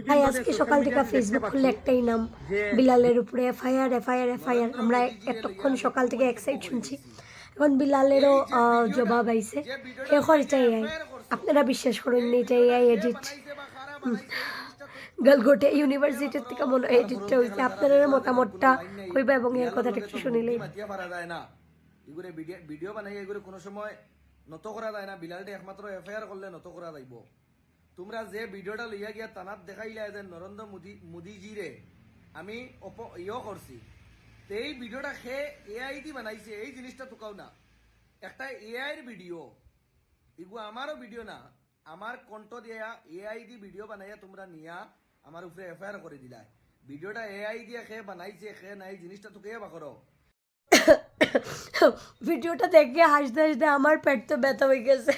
ভাই আজকে সকাল থেকে ফেসবুক খুললে একটাই নাম, বিলালের উপরে এফআইআর এফআইআর এফআইআর। আমরা এতক্ষণ সকাল থেকে এক্সাইট শুনছি, এখন বিলালেরও জবাব আইছে। এখন এটা এআই, আপনারা বিশ্বাস করেন নি এটা এআই এডিট? গালগোটে ইউনিভার্সিটির থেকে মনে হয় এডিটটা হয়েছে। আপনাদের মতামতটা কইবা এবং এর কথাটা একটু শুনিলেই। এগুলো ভিডিও বানাই এগুলো কোনো সময় নত করা যায় না। বিলালটা একমাত্র এফআইআর করলে নত করা যাইব। তোমরা যে ভিডিওটা লইয়া গিয়া তানাত দেখাইলা যে নরেন্দ্র মোদীজিরে আমি করছি, এই ভিডিওটা সে এআই দি বানাইছে, এই জিনিসটা তোকাও না। একটা এআইয়ের ভিডিও, এগুলো আমারও ভিডিও না, আমার কণ্ঠ দিয়া এআই দি ভিডিও বানাইয়া তোমরা নিয়া আমার উপরে এফআইআর করে দিলা। ভিডিওটা এআই দিয়ে সে বানাইছে, সে নাই, জিনিসটা তোকে বা করো। ভিডিওটা দেখে হাসতে হাসতে আমার পেট তো ব্যথা হয়ে গেছে।